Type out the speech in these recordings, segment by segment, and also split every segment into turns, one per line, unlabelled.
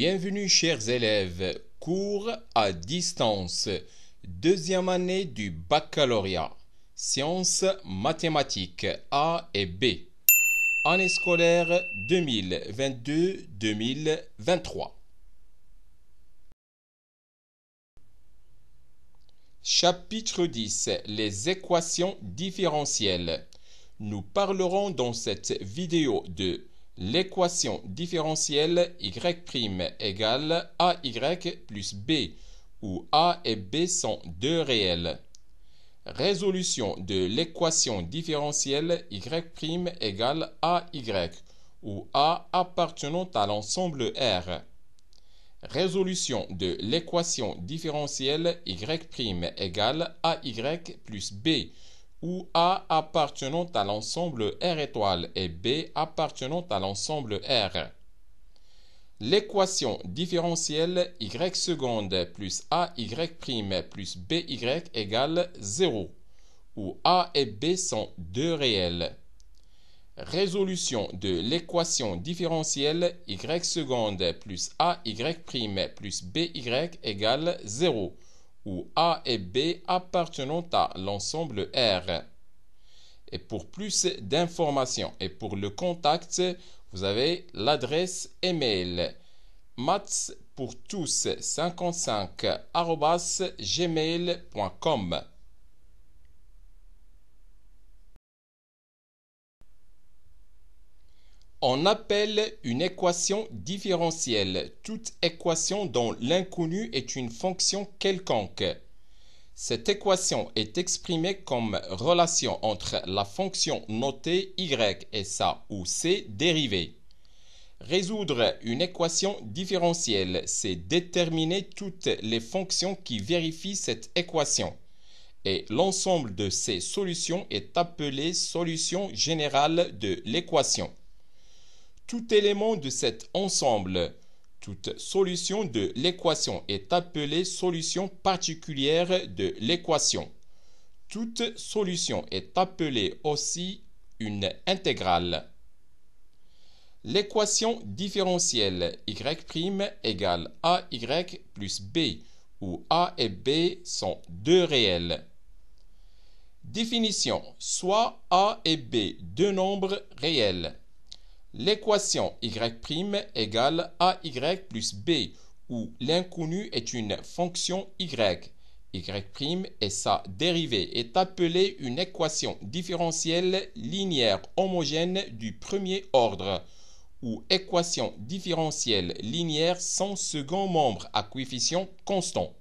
Bienvenue chers élèves, cours à distance, deuxième année du baccalauréat, sciences mathématiques A et B, année scolaire 2022-2023. Chapitre 10. Les équations différentielles. Nous parlerons dans cette vidéo de l'équation différentielle y' égale AY plus B, où A et B sont deux réels. Résolution de l'équation différentielle y' égale AY, où A appartenant à l'ensemble R. Résolution de l'équation différentielle y' égale AY plus B, où A appartenant à l'ensemble R étoile et B appartenant à l'ensemble R. L'équation différentielle y seconde plus AY' plus BY égale 0, où A et B sont deux réels. Résolution de l'équation différentielle y seconde plus AY' plus BY égale 0, où A et B appartenant à l'ensemble R. Et pour plus d'informations et pour le contact, vous avez l'adresse email mathspourtous55@gmail.com. On appelle une équation différentielle toute équation dont l'inconnu est une fonction quelconque. Cette équation est exprimée comme relation entre la fonction notée y et sa ou ses dérivées. Résoudre une équation différentielle, c'est déterminer toutes les fonctions qui vérifient cette équation. Et l'ensemble de ces solutions est appelé solution générale de l'équation. Tout élément de cet ensemble, toute solution de l'équation est appelée solution particulière de l'équation. Toute solution est appelée aussi une intégrale. L'équation différentielle y' égale AY plus B, où A et B sont deux réels. Définition: soit A et B deux nombres réels. L'équation y' égale AY plus B, où l'inconnu est une fonction y'. Y' et sa dérivée est appelée une équation différentielle linéaire homogène du premier ordre, ou équation différentielle linéaire sans second membre à coefficient constant.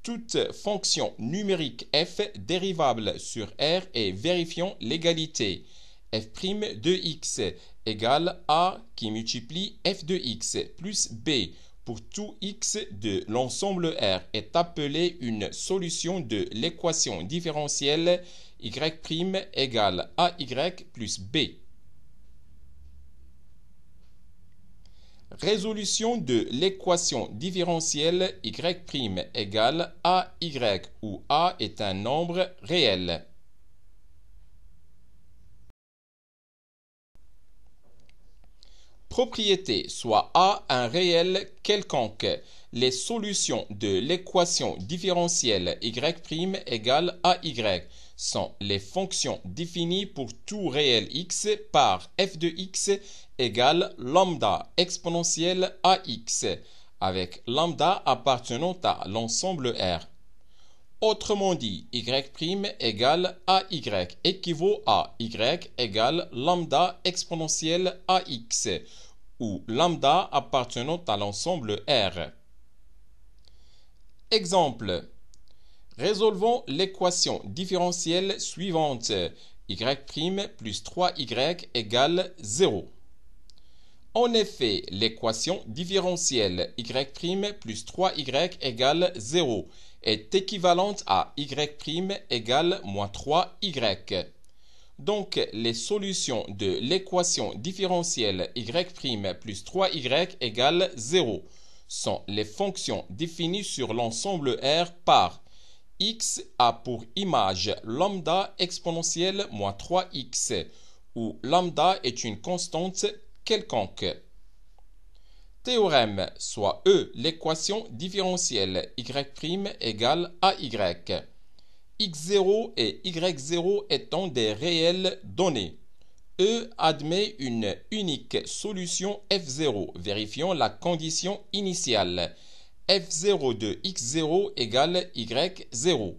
Toute fonction numérique f dérivable sur R et vérifiant l'égalité f' de x égale a qui multiplie f de x plus b pour tout x de l'ensemble R est appelée une solution de l'équation différentielle y' égale AY plus B. Résolution de l'équation différentielle y' égale AY, où A est un nombre réel. Propriété, soit A un réel quelconque. Les solutions de l'équation différentielle y' égale AY sont les fonctions définies pour tout réel x par f de x égale lambda exponentielle ax, avec lambda appartenant à l'ensemble R. Autrement dit, y' égale AY équivaut à y égale lambda exponentielle ax, où lambda appartenant à l'ensemble R. Exemple. Résolvons l'équation différentielle suivante. Y' plus 3y égale 0. En effet, l'équation différentielle y' plus 3y égale 0 est équivalente à y' égale moins 3y. Donc, les solutions de l'équation différentielle y' plus 3y égale 0 sont les fonctions définies sur l'ensemble R par x a pour image lambda exponentielle moins 3x, où lambda est une constante quelconque. Théorème, soit E, l'équation différentielle y' égale AY. X0 et Y0 étant des réelles données. E admet une unique solution F0, vérifiant la condition initiale. F0 de X0 égale Y0.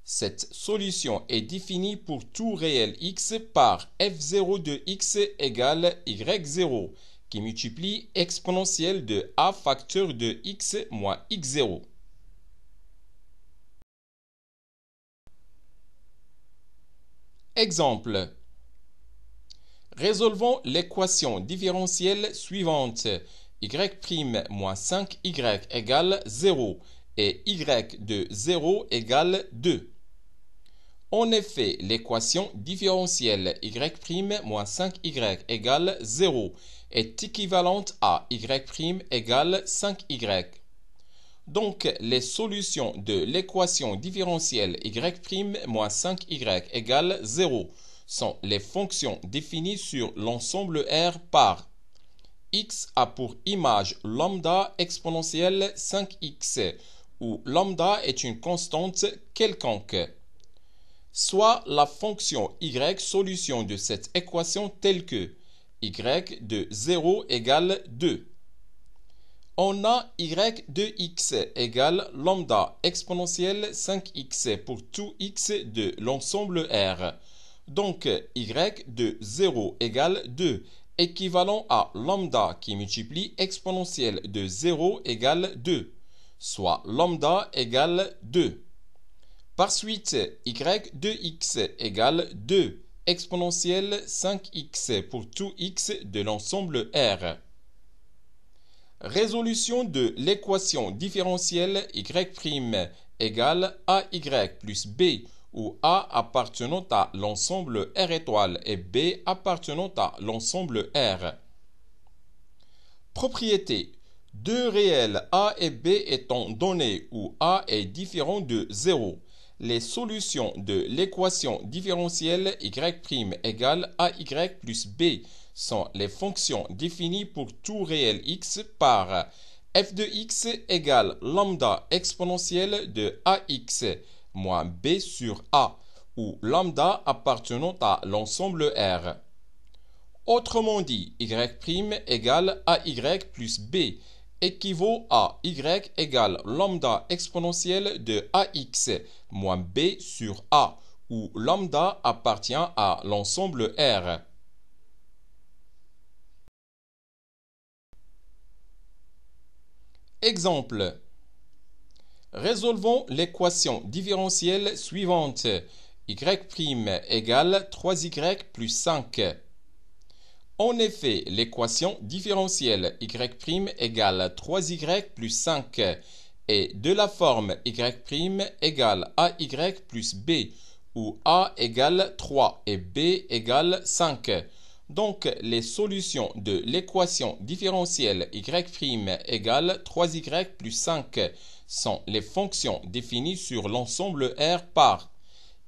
Cette solution est définie pour tout réel X par F0 de X égale Y0, qui multiplie exponentielle de A facteur de X moins X0. Exemple. Résolvons l'équation différentielle suivante. Y' moins 5y égale 0 et y de 0 égale 2. En effet, l'équation différentielle y' moins 5y égale 0 est équivalente à y' égale 5y. Donc, les solutions de l'équation différentielle y' moins 5y égale 0 sont les fonctions définies sur l'ensemble R par x a pour image lambda exponentielle 5x, où lambda est une constante quelconque. Soit la fonction y solution de cette équation telle que y de 0 égale 2. On a y de x égale lambda exponentielle 5x pour tout x de l'ensemble R. Donc, y de 0 égale 2, équivalent à lambda qui multiplie exponentielle de 0 égale 2, soit lambda égale 2. Par suite, y de x égale 2, exponentielle 5x pour tout x de l'ensemble R. Résolution de l'équation différentielle y' égale AY plus B, où A appartenant à l'ensemble R étoile et B appartenant à l'ensemble R. Propriété. Deux réels A et B étant donnés où A est différent de 0. Les solutions de l'équation différentielle y' égale AY plus B sont les fonctions définies pour tout réel x par f de x égale lambda exponentielle de ax moins b sur a, où lambda appartenant à l'ensemble R. Autrement dit, y' égale AY plus B équivaut à y égale lambda exponentielle de ax moins b sur a, où lambda appartient à l'ensemble R. Exemple. Résolvons l'équation différentielle suivante. Y' égale 3y plus 5. En effet, l'équation différentielle y' égale 3y plus 5 est de la forme y' égale ay plus b, où a égale 3 et b égale 5. Donc, les solutions de l'équation différentielle y' égale 3y plus 5 sont les fonctions définies sur l'ensemble R par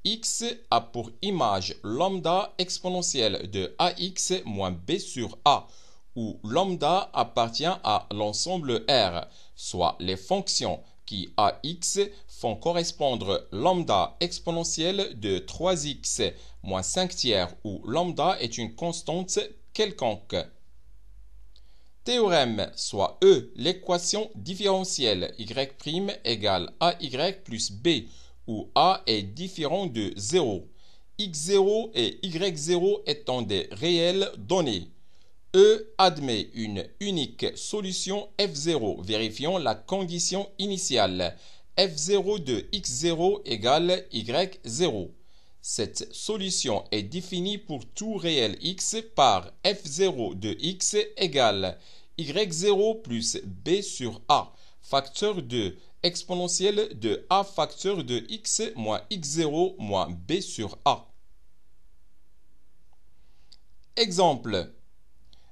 x a pour image lambda exponentielle de ax moins b sur a, où lambda appartient à l'ensemble R, soit les fonctions qui ax font correspondre lambda exponentielle de 3x moins 5 tiers, où lambda est une constante quelconque. Théorème, soit E, l'équation différentielle y' égale AY plus B, où A est différent de 0, x0 et y0 étant des réelles données. E admet une unique solution F0, vérifiant la condition initiale. F0 de x0 égale y0. Cette solution est définie pour tout réel x par f0 de x égale y0 plus b sur a, facteur de exponentielle de a facteur de x moins x0 moins b sur a. Exemple.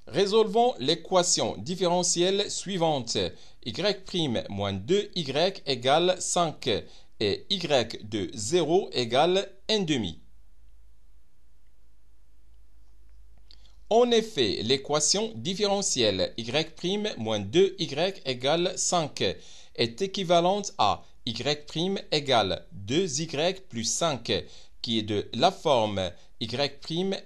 Résolvons l'équation différentielle suivante. Y' moins 2y égale 5 et y de 0 égale 1,5. En effet, l'équation différentielle y' moins 2y égale 5 est équivalente à y' égale 2y plus 5, qui est de la forme y'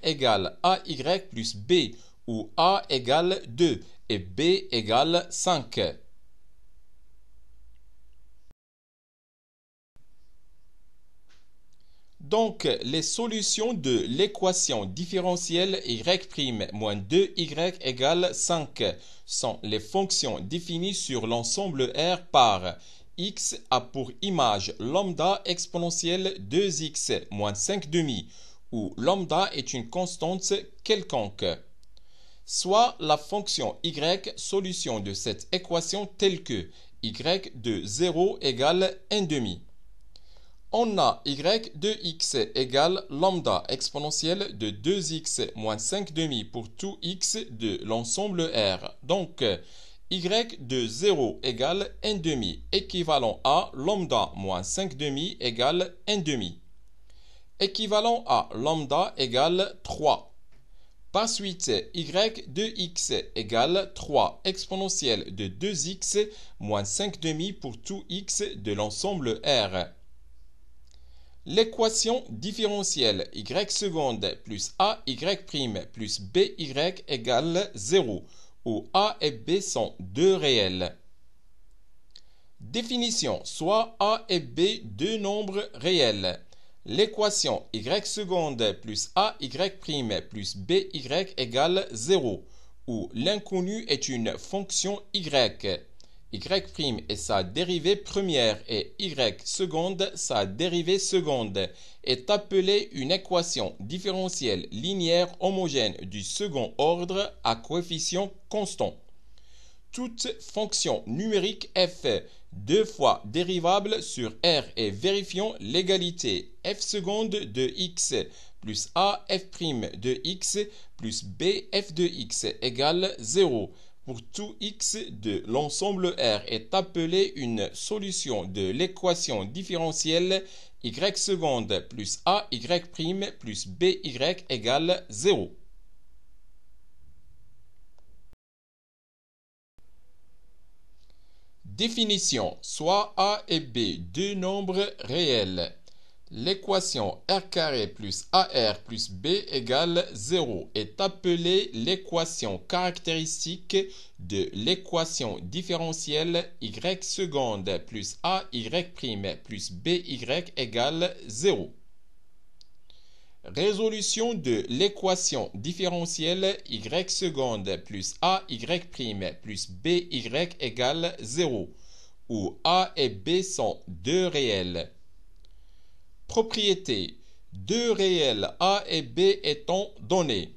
égale ay plus b, où a égale 2 et b égale 5. Donc, les solutions de l'équation différentielle y' moins 2y égale 5 sont les fonctions définies sur l'ensemble R par x a pour image lambda exponentielle 2x moins 5 demi, où lambda est une constante quelconque. Soit la fonction y solution de cette équation telle que y de 0 égale 1 demi. On a y de x égale lambda exponentielle de 2x moins 5 demi pour tout x de l'ensemble R. Donc, y de 0 égale 1 demi, équivalent à lambda moins 5 demi égale 1 demi. Équivalent à lambda égale 3. Par suite, y de x égale 3 exponentielle de 2x moins 5 demi pour tout x de l'ensemble R. L'équation différentielle y seconde plus ay' plus by égale 0, où a et b sont deux réels. Définition, soit a et b deux nombres réels. L'équation y seconde plus ay' plus by égale 0, où l'inconnu est une fonction y. Y' est sa dérivée première et y seconde sa dérivée seconde est appelée une équation différentielle linéaire homogène du second ordre à coefficient constant. Toute fonction numérique f deux fois dérivable sur R et vérifions l'égalité f seconde de x plus a f' de x plus b f de x égale 0. Pour tout x de l'ensemble R est appelée une solution de l'équation différentielle y seconde plus ay' plus by égale 0. Définition, soit a et b deux nombres réels. L'équation r² plus ar plus b égale 0 est appelée l'équation caractéristique de l'équation différentielle y seconde plus ay' plus by égale 0. Résolution de l'équation différentielle y seconde plus ay' plus by égale 0, où a et b sont deux réels. Propriété, deux réels a et b étant donnés,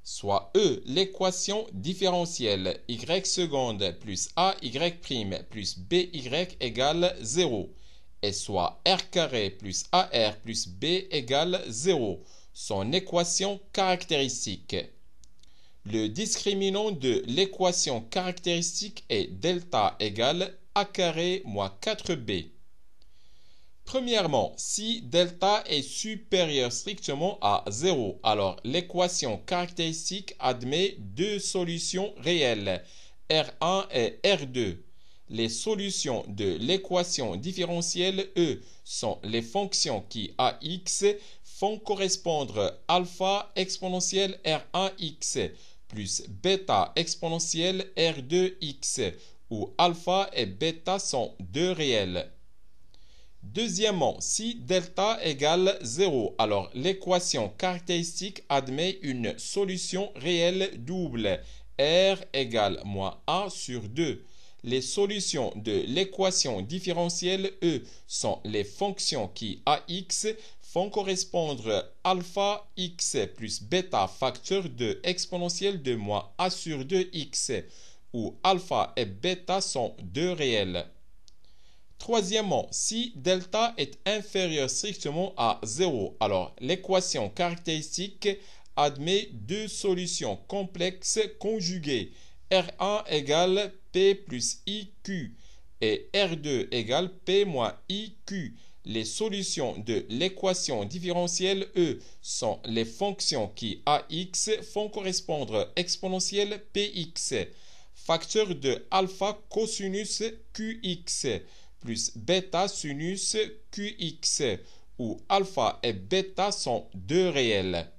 soit E, l'équation différentielle y seconde plus ay' plus by égale 0, et soit r² plus ar plus b égale 0, son équation caractéristique. Le discriminant de l'équation caractéristique est delta égale a² moins 4b. Premièrement, si delta est supérieur strictement à 0, alors l'équation caractéristique admet deux solutions réelles, R1 et R2. Les solutions de l'équation différentielle E sont les fonctions qui AX font correspondre alpha exponentielle R1x plus bêta exponentielle R2x, où alpha et bêta sont deux réels. Deuxièmement, si delta égale 0, alors l'équation caractéristique admet une solution réelle double, R égale moins A sur 2. Les solutions de l'équation différentielle E sont les fonctions qui AX font correspondre alpha x plus bêta facteur de exponentielle de moins A sur 2x, où alpha et bêta sont deux réels. Troisièmement, si delta est inférieur strictement à 0, alors l'équation caractéristique admet deux solutions complexes conjuguées, R1 égale P plus IQ et R2 égale P moins IQ. Les solutions de l'équation différentielle E sont les fonctions qui AX font correspondre exponentielle PX, facteur de alpha cosinus QX plus bêta sinus QX, où alpha et bêta sont deux réels.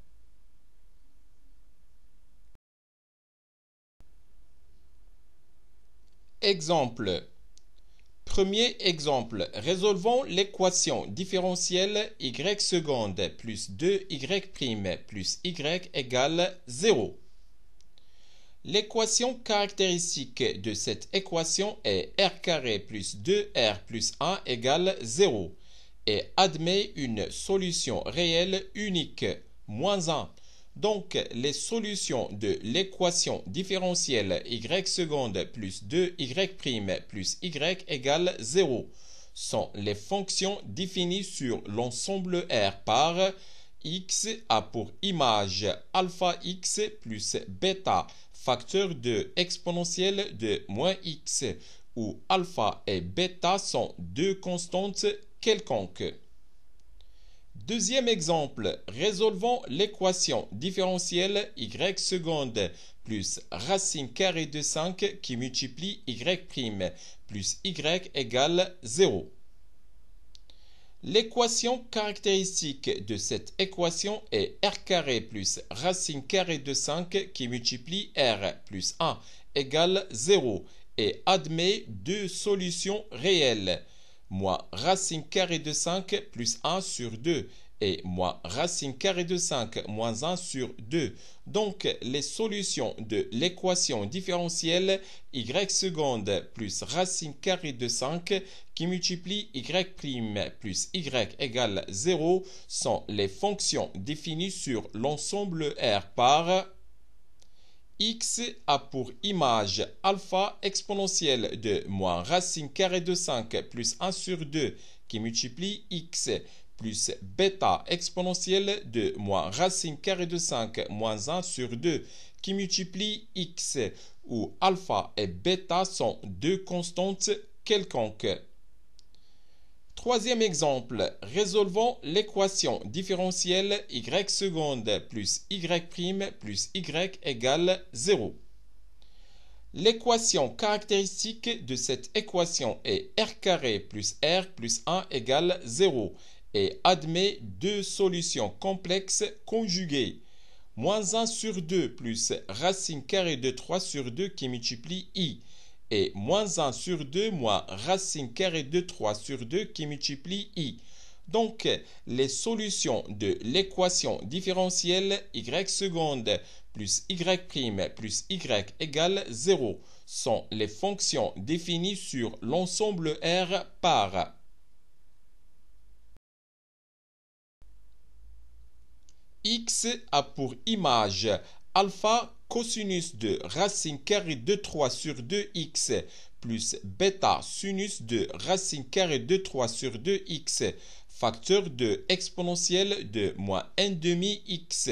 Exemple. Premier exemple, résolvons l'équation différentielle y seconde plus 2y' plus y égale 0. L'équation caractéristique de cette équation est r carré plus 2r plus 1 égale 0 et admet une solution réelle unique, moins 1. Donc, les solutions de l'équation différentielle y seconde plus 2y' plus y égale 0 sont les fonctions définies sur l'ensemble R par x a pour image alpha x plus bêta, facteur de exponentielle de moins x, où alpha et bêta sont deux constantes quelconques. Deuxième exemple, résolvons l'équation différentielle y seconde plus racine carrée de 5 qui multiplie y' plus y égale 0. L'équation caractéristique de cette équation est r carré plus racine carrée de 5 qui multiplie r plus 1 égale 0 et admet deux solutions réelles, moins racine carrée de 5 plus 1 sur 2 et moins racine carrée de 5 moins 1 sur 2. Donc, les solutions de l'équation différentielle y seconde plus racine carrée de 5 qui multiplie y' plus y égale 0 sont les fonctions définies sur l'ensemble R par x a pour image alpha exponentielle de moins racine carrée de 5 plus 1 sur 2 qui multiplie x plus bêta exponentielle de moins racine carrée de 5 moins 1 sur 2 qui multiplie x, où alpha et bêta sont deux constantes quelconques. Troisième exemple, résolvons l'équation différentielle y seconde plus y' plus y égale 0. L'équation caractéristique de cette équation est r carré plus r plus 1 égale 0 et admet deux solutions complexes conjuguées. Moins 1 sur 2 plus racine carrée de 3 sur 2 qui multiplie i et moins 1 sur 2 moins racine carrée de 3 sur 2 qui multiplie i. Donc, les solutions de l'équation différentielle y seconde plus y' plus y égale 0 sont les fonctions définies sur l'ensemble R par x a pour image alpha cosinus de racine carrée de 3 sur 2x plus bêta sinus de racine carrée de 3 sur 2x, facteur de exponentielle de moins 1/2 x,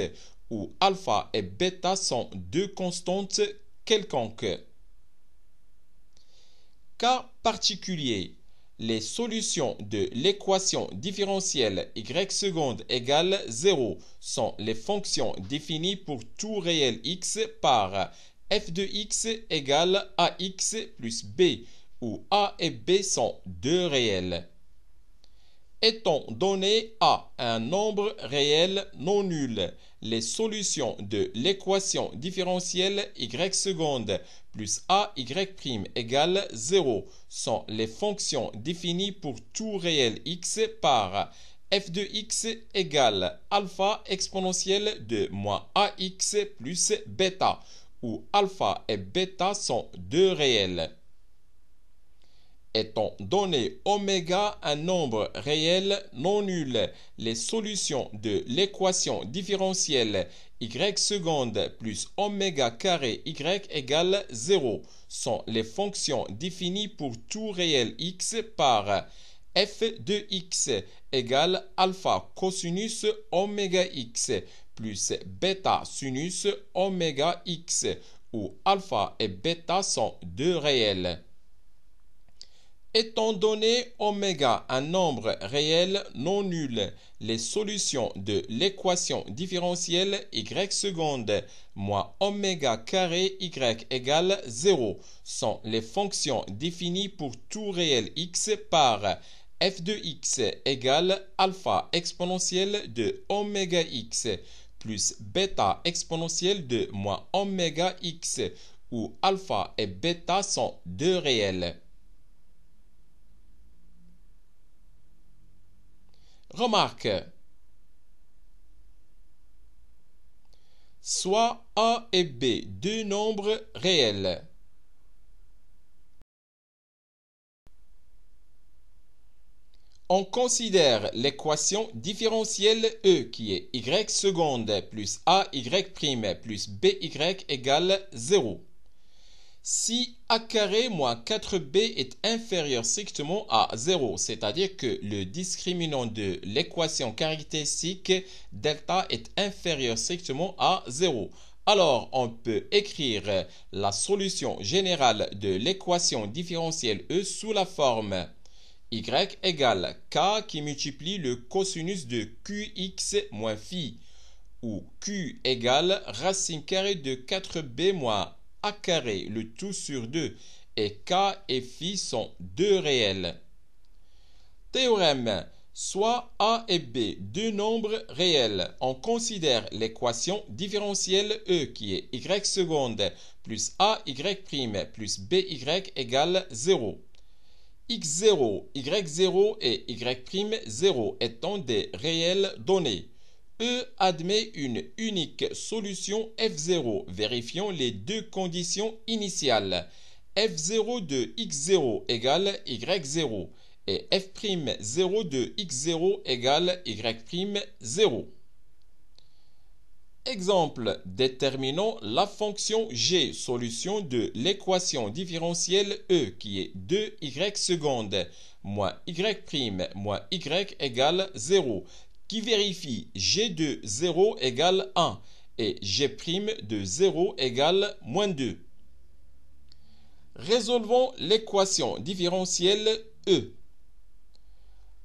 où alpha et bêta sont deux constantes quelconques. Cas particulier. Les solutions de l'équation différentielle y seconde égale 0 sont les fonctions définies pour tout réel x par f de x égale ax plus b, où a et b sont deux réels. Étant donné A un nombre réel non nul, les solutions de l'équation différentielle y seconde plus ay' égale 0 sont les fonctions définies pour tout réel x par f de x égale alpha exponentielle de moins ax plus bêta, où alpha et bêta sont deux réels. Étant donné oméga un nombre réel non nul, les solutions de l'équation différentielle y seconde plus oméga carré y égale 0 sont les fonctions définies pour tout réel x par f de x égale alpha cosinus oméga x plus bêta sinus oméga x, où alpha et bêta sont deux réels. Étant donné oméga un nombre réel non nul, les solutions de l'équation différentielle y seconde moins oméga carré y égale 0 sont les fonctions définies pour tout réel x par f de x égale alpha exponentielle de oméga x plus bêta exponentielle de moins oméga x, où alpha et bêta sont deux réels. Remarque. Soit A et B deux nombres réels. On considère l'équation différentielle E qui est y seconde plus AY' plus BY égale 0. Si A carré moins 4B est inférieur strictement à 0, c'est-à-dire que le discriminant de l'équation caractéristique delta est inférieur strictement à 0, alors on peut écrire la solution générale de l'équation différentielle E sous la forme y égale k qui multiplie le cosinus de qx moins phi, où q égale racine carrée de 4b moins a carré, le tout sur 2, et k et phi sont deux réels. Théorème. Soit a et b deux nombres réels, on considère l'équation différentielle E qui est y seconde plus AY' plus BY égale 0. x0, y0 et y'0 étant des réels donnés. E admet une unique solution f0, vérifiant les deux conditions initiales. f0 de x0 égale y0 et f'0 de x0 égale y'0. Exemple, déterminons la fonction g, solution de l'équation différentielle E qui est 2y seconde moins y' moins y égale 0, qui vérifie g de 0 égale 1 et g' de 0 égale moins 2. Résolvons l'équation différentielle E.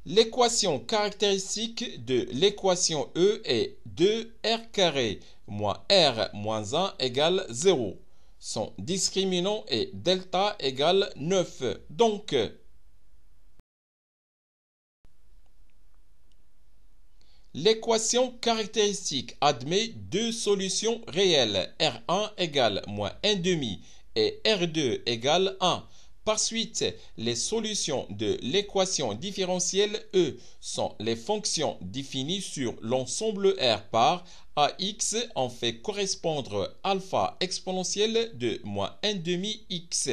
L'équation caractéristique de l'équation E est 2r carré moins r moins 1 égale 0. Son discriminant est delta égale 9. Donc, l'équation caractéristique admet deux solutions réelles, R1 égale moins 1 demi et R2 égale 1. Par suite, les solutions de l'équation différentielle E sont les fonctions définies sur l'ensemble R par AX en fait correspondre alpha exponentielle de moins 1 demi x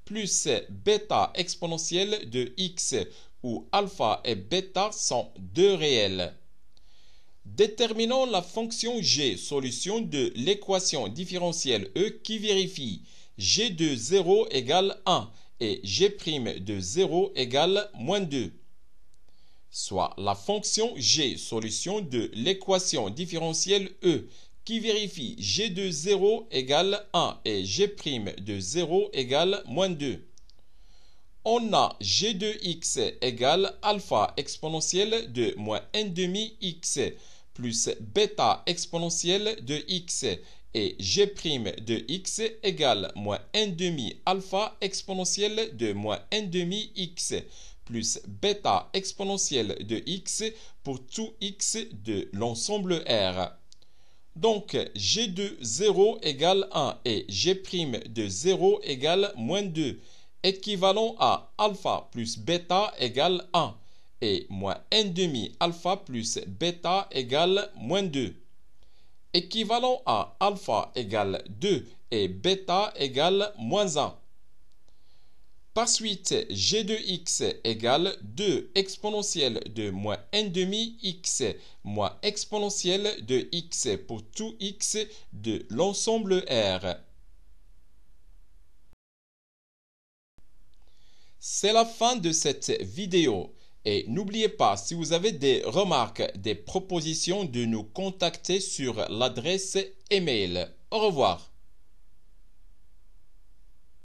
plus bêta exponentielle de x, où alpha et bêta sont deux réels. Déterminons la fonction g, solution de l'équation différentielle E qui vérifie g de 0 égale 1 et g' de 0 égale moins 2. Soit la fonction g, solution de l'équation différentielle E qui vérifie g de 0 égale 1 et g' de 0 égale moins 2. On a g de x égale alpha exponentielle de moins 1 demi x plus bêta exponentielle de x et g' de x égale moins 1 demi alpha exponentielle de moins 1 demi x plus bêta exponentielle de x pour tout x de l'ensemble R. Donc, g de 0 égale 1 et g' de 0 égale moins 2, équivalent à alpha plus bêta égale 1 et moins 1 demi alpha plus bêta égale moins 2. Équivalent à alpha égale 2 et bêta égale moins 1. Par suite, g de x égale 2 exponentielle de moins 1 demi x moins exponentielle de x pour tout x de l'ensemble R. C'est la fin de cette vidéo. Et n'oubliez pas, si vous avez des remarques, des propositions, de nous contacter sur l'adresse email. Au revoir.